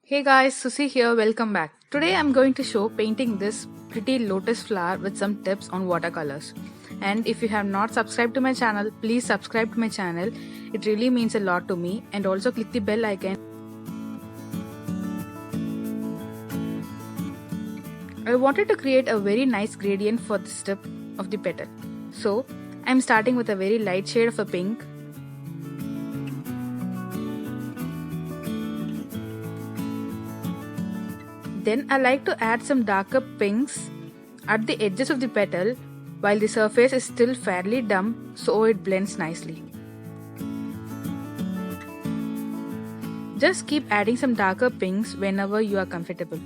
Hey guys, Susi here, welcome back. Today I'm going to show painting this pretty lotus flower with some tips on watercolors. And if you have not subscribed to my channel, please subscribe to my channel. It really means a lot to me, and also click the bell icon. I wanted to create a very nice gradient for this tip of the petal. So I'm starting with a very light shade of a pink. Then I like to add some darker pinks at the edges of the petal while the surface is still fairly damp, so it blends nicely. Just keep adding some darker pinks whenever you are comfortable.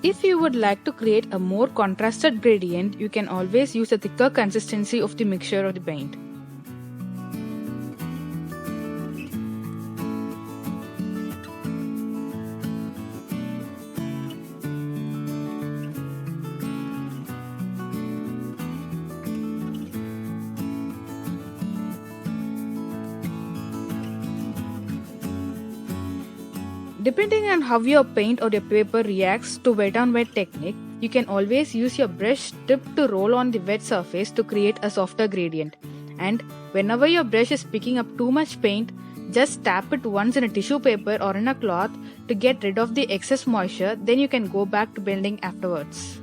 If you would like to create a more contrasted gradient, you can always use a thicker consistency of the mixture of the paint. Depending on how your paint or your paper reacts to wet on wet technique, you can always use your brush tip to roll on the wet surface to create a softer gradient. And whenever your brush is picking up too much paint, just tap it once in a tissue paper or in a cloth to get rid of the excess moisture, then you can go back to blending afterwards.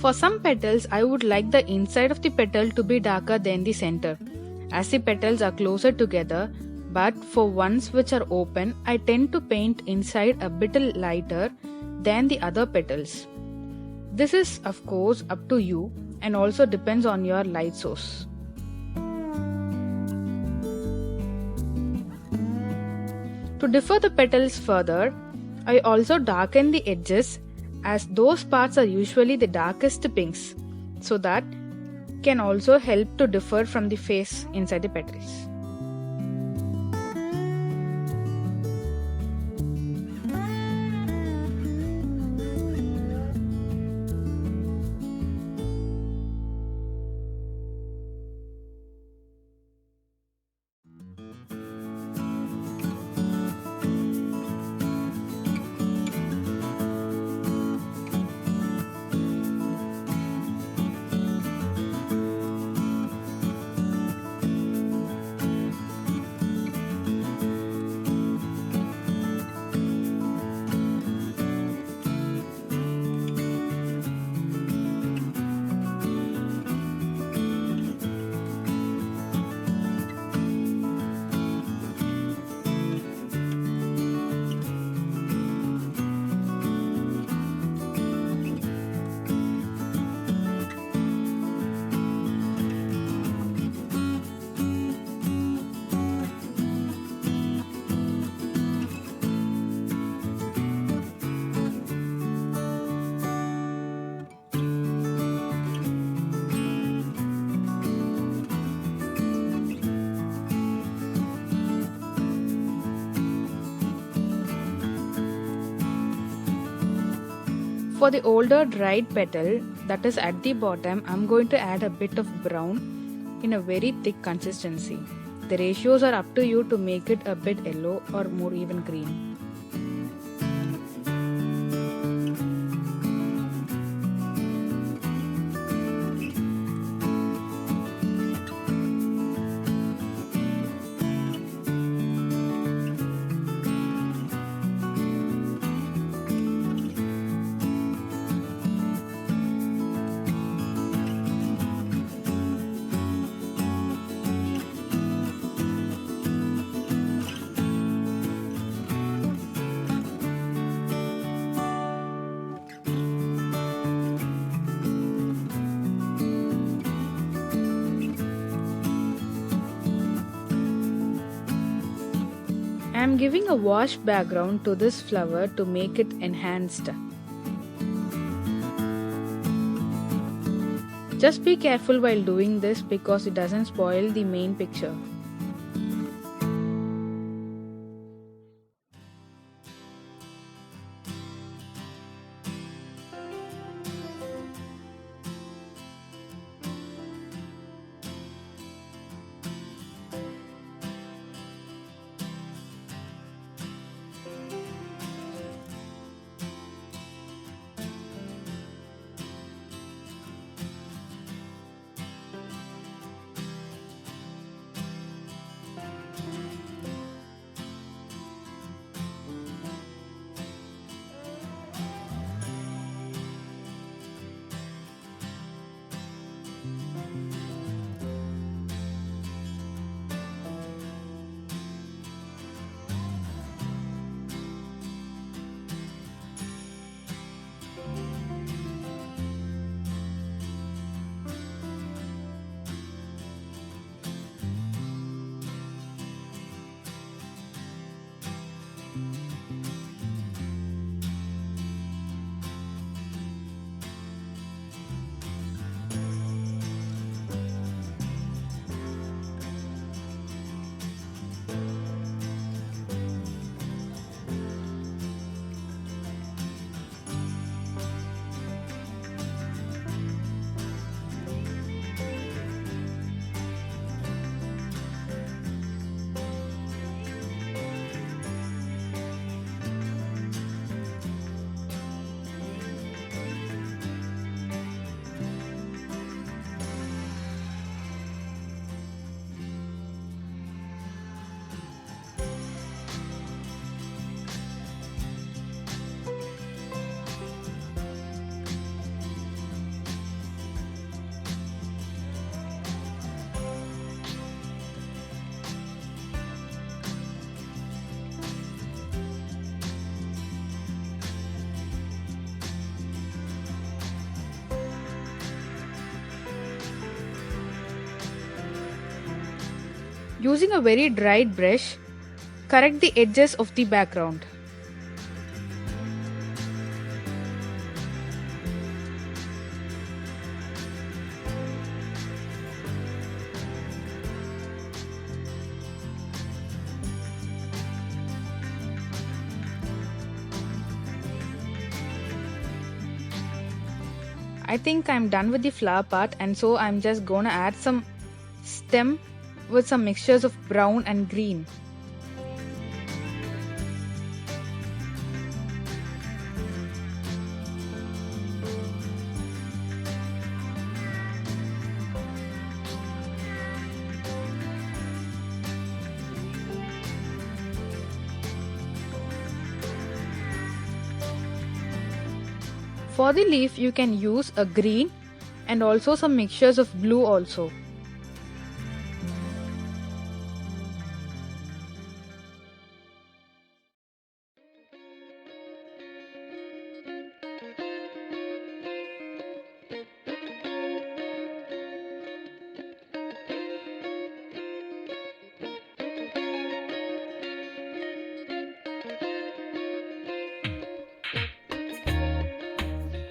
For some petals, I would like the inside of the petal to be darker than the center, as the petals are closer together, but for ones which are open, I tend to paint inside a bit lighter than the other petals. This is of course up to you and also depends on your light source. To differ the petals further, I also darken the edges, as those parts are usually the darkest pinks, so that can also help to differ from the face inside the petals. For the older dried petal that is at the bottom, I'm going to add a bit of brown in a very thick consistency. The ratios are up to you to make it a bit yellow or more even green. I am giving a wash background to this flower to make it enhanced. Just be careful while doing this because it doesn't spoil the main picture. Using a very dried brush, correct the edges of the background. I think I'm done with the flower part, and so I'm just gonna add some stem with some mixtures of brown and green. For the leaf, you can use a green and also some mixtures of blue also.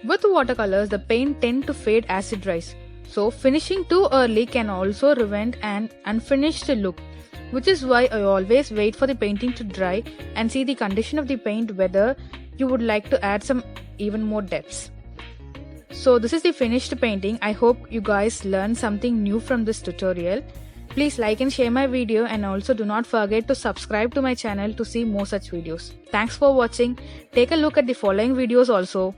With watercolors, the paint tend to fade as it dries, so finishing too early can also prevent an unfinished look, which is why I always wait for the painting to dry and see the condition of the paint, whether you would like to add some even more depths. So this is the finished painting. I hope you guys learned something new from this tutorial. Please like and share my video, and also do not forget to subscribe to my channel to see more such videos. Thanks for watching. Take a look at the following videos also.